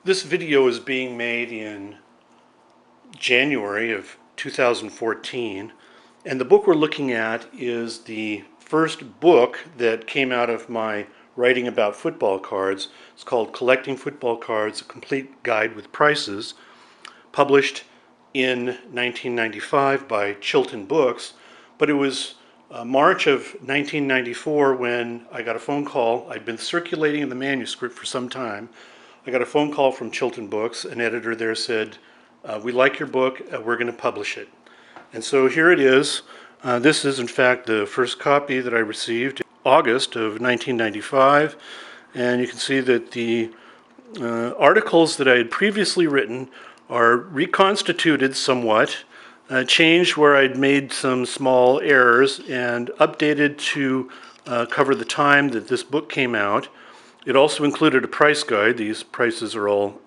This video is being made in January of 2014, and the book we're looking at is the first book that came out of my writing about football cards. It's called Collecting Football Cards, A Complete Guide with Prices, published in 1995 by Chilton Books, but it was March of 1994 when I got a phone call. I'd been circulating the manuscript for some time. I got a phone call from Chilton Books. An editor there said, we like your book, we're going to publish it. And so here it is. This is in fact the first copy that I received in August of 1995, and you can see that the articles that I had previously written are reconstituted somewhat, changed where I'd made some small errors, and updated to cover the time that this book came out. It also included a price guide. These prices are all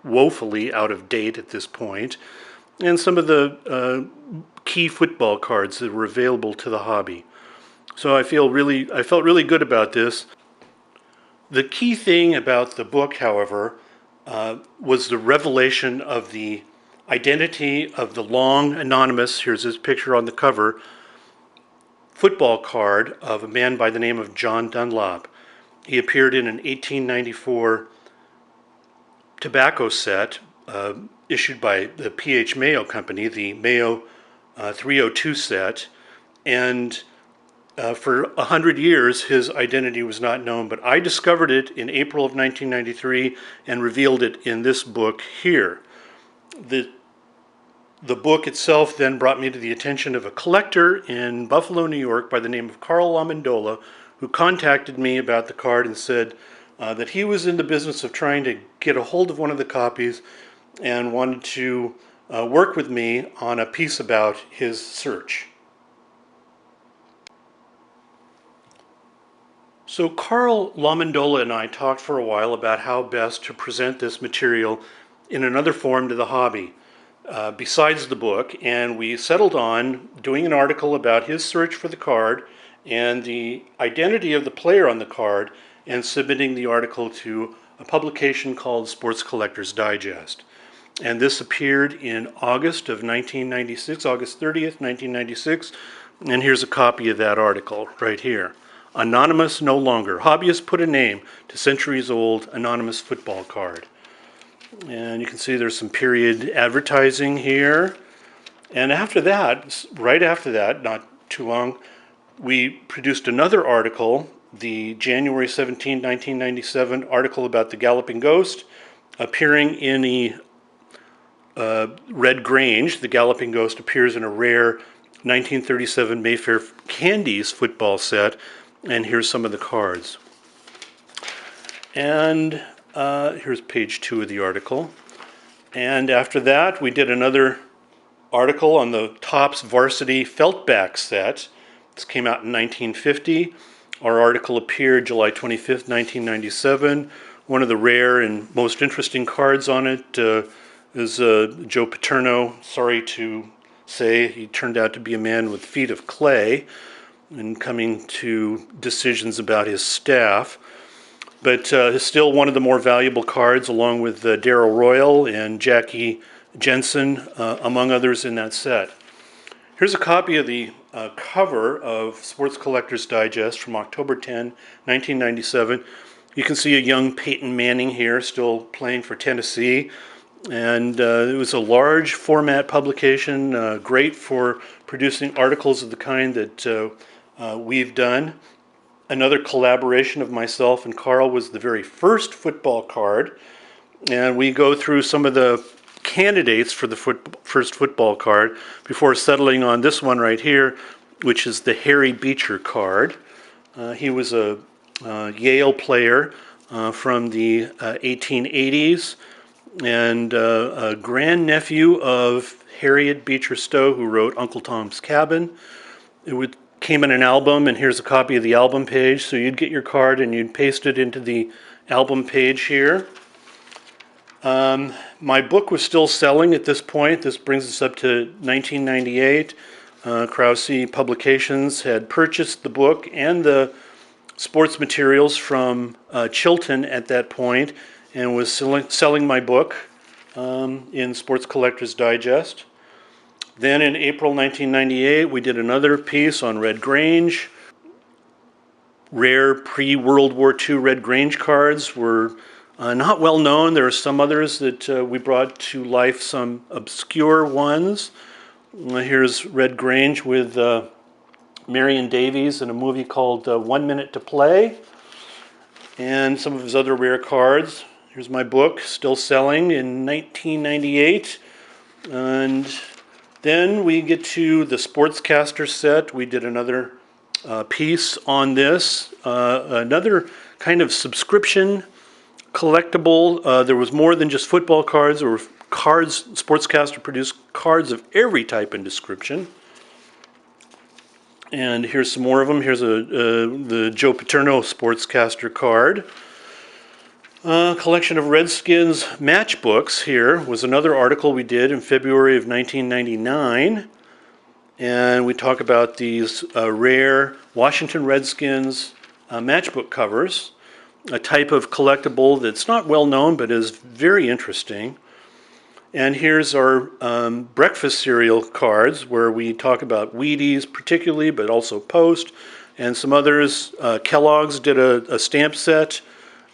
woefully out of date at this point, and some of the key football cards that were available to the hobby. So I felt really good about this. The key thing about the book, however, was the revelation of the identity of the long anonymous, here's his picture on the cover, football card of a man by the name of John Dunlop. He appeared in an 1894 tobacco set issued by the P.H. Mayo Company, the Mayo 302 set, and for 100 years his identity was not known, but I discovered it in April of 1993 and revealed it in this book here. The book itself then brought me to the attention of a collector in Buffalo, New York by the name of Carl Lamendola, who contacted me about the card and said that he was in the business of trying to get a hold of one of the copies and wanted to work with me on a piece about his search. So Carl Lamendola and I talked for a while about how best to present this material in another form to the hobby besides the book, and we settled on doing an article about his search for the card and the identity of the player on the card, and submitting the article to a publication called Sports Collectors Digest. And this appeared in August of 1996, August 30th, 1996, and here's a copy of that article right here. Anonymous no longer. Hobbyists put a name to centuries-old anonymous football card. And you can see there's some period advertising here. And after that, right after that, not too long, we produced another article, the January 17, 1997 article about the Galloping Ghost, appearing in the Red Grange. The Galloping Ghost appears in a rare 1937 Mayfair Candies football set, and here's some of the cards. And here's page 2 of the article. And after that, we did another article on the Topps Varsity Feltback set. This came out in 1950. Our article appeared July 25th, 1997. One of the rare and most interesting cards on it is Joe Paterno. Sorry to say, he turned out to be a man with feet of clay in coming to decisions about his staff. But still one of the more valuable cards, along with Darrell Royal and Jackie Jensen, among others in that set. Here's a copy of the cover of Sports Collectors Digest from October 10, 1997. You can see a young Peyton Manning here, still playing for Tennessee. And it was a large format publication, great for producing articles of the kind that we've done. Another collaboration of myself and Carl was the very first football card. And we go through some of the candidates for the first football card before settling on this one right here, which is the Harry Beecher card. He was a Yale player from the 1880s and a grandnephew of Harriet Beecher Stowe, who wrote Uncle Tom's Cabin. It came in an album, and here's a copy of the album page. So you'd get your card and you'd paste it into the album page here. My book was still selling at this point. This brings us up to 1998. Krause Publications had purchased the book and the sports materials from Chilton at that point, and was selling my book in Sports Collectors Digest. Then in April 1998, we did another piece on Red Grange. Rare pre-World War II Red Grange cards were not well known. There are some others that we brought to life, some obscure ones. Here's Red Grange with Marion Davies in a movie called 1 Minute to Play, and some of his other rare cards. Here's my book, still selling in 1998. And then we get to the Sportscaster set. We did another piece on this, another kind of subscription collectible. There was more than just football cards. There were cards. Sportscaster produced cards of every type and description. And here's some more of them. Here's the Joe Paterno Sportscaster card. Collection of Redskins matchbooks. Here was another article we did in February of 1999. And we talk about these rare Washington Redskins matchbook covers, a type of collectible that's not well known but is very interesting. And here's our breakfast cereal cards, where we talk about Wheaties particularly, but also Post, and some others. Kellogg's did a stamp set,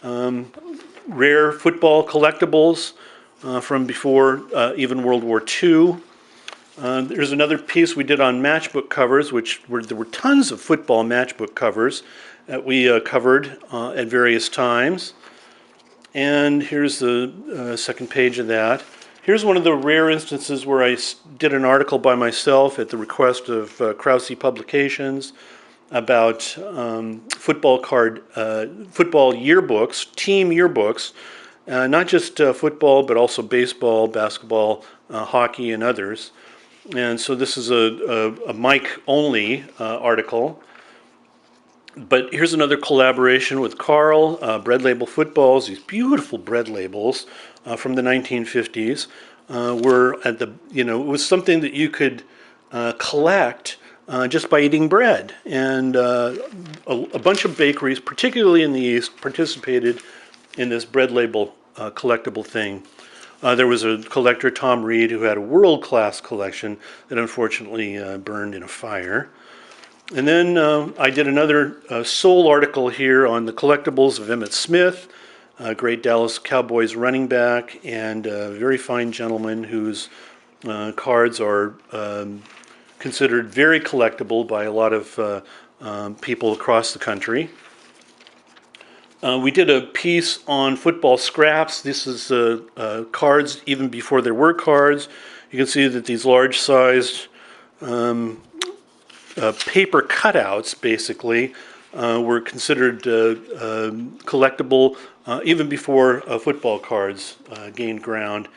rare football collectibles from before even World War II. There's another piece we did on matchbook covers, there were tons of football matchbook covers that we covered at various times. And here's the second page of that. Here's one of the rare instances where I did an article by myself at the request of Krause Publications about football yearbooks, team yearbooks, not just football, but also baseball, basketball, hockey, and others. And so this is a mic-only article. But here's another collaboration with Carl, bread label footballs, these beautiful bread labels from the 1950s. Were at the, it was something that you could collect just by eating bread. And a bunch of bakeries, particularly in the East, participated in this bread label collectible thing. There was a collector, Tom Reed, who had a world-class collection that unfortunately burned in a fire. And then I did another sole article here on the collectibles of Emmitt Smith, a great Dallas Cowboys running back, and a very fine gentleman whose cards are considered very collectible by a lot of people across the country. We did a piece on football scraps. This is cards even before there were cards. You can see that these large-sized paper cutouts, basically, were considered collectible even before football cards gained ground.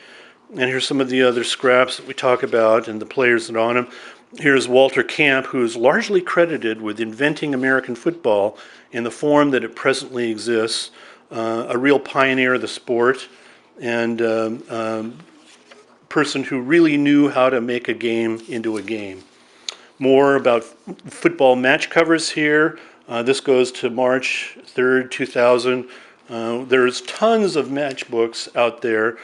And here's some of the other scraps that we talk about and the players that are on them. Here's Walter Camp, who is largely credited with inventing American football in the form that it presently exists, a real pioneer of the sport, and person who really knew how to make a game into a game. More about football match covers here. This goes to March 3rd, 2000. There's tons of match books out there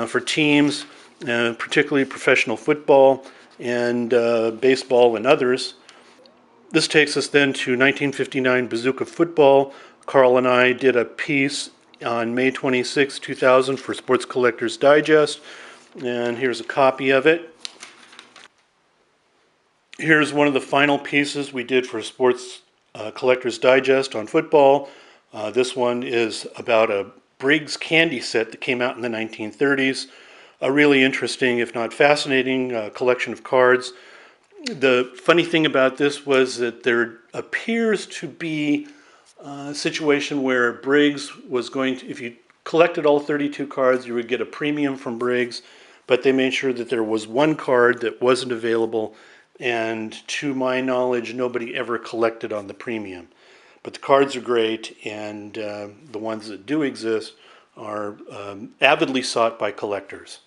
for teams, particularly professional football and baseball and others. This takes us then to 1959 Bazooka Football. Carl and I did a piece on May 26, 2000 for Sports Collectors Digest, and here's a copy of it. Here's one of the final pieces we did for Sports Collectors Digest on football. This one is about a Briggs candy set that came out in the 1930s. A really interesting, if not fascinating, collection of cards. The funny thing about this was that there appears to be a situation where Briggs was going to, if you collected all 32 cards, you would get a premium from Briggs, but they made sure that there was one card that wasn't available, and to my knowledge, nobody ever collected on the premium. But the cards are great, and the ones that do exist are avidly sought by collectors.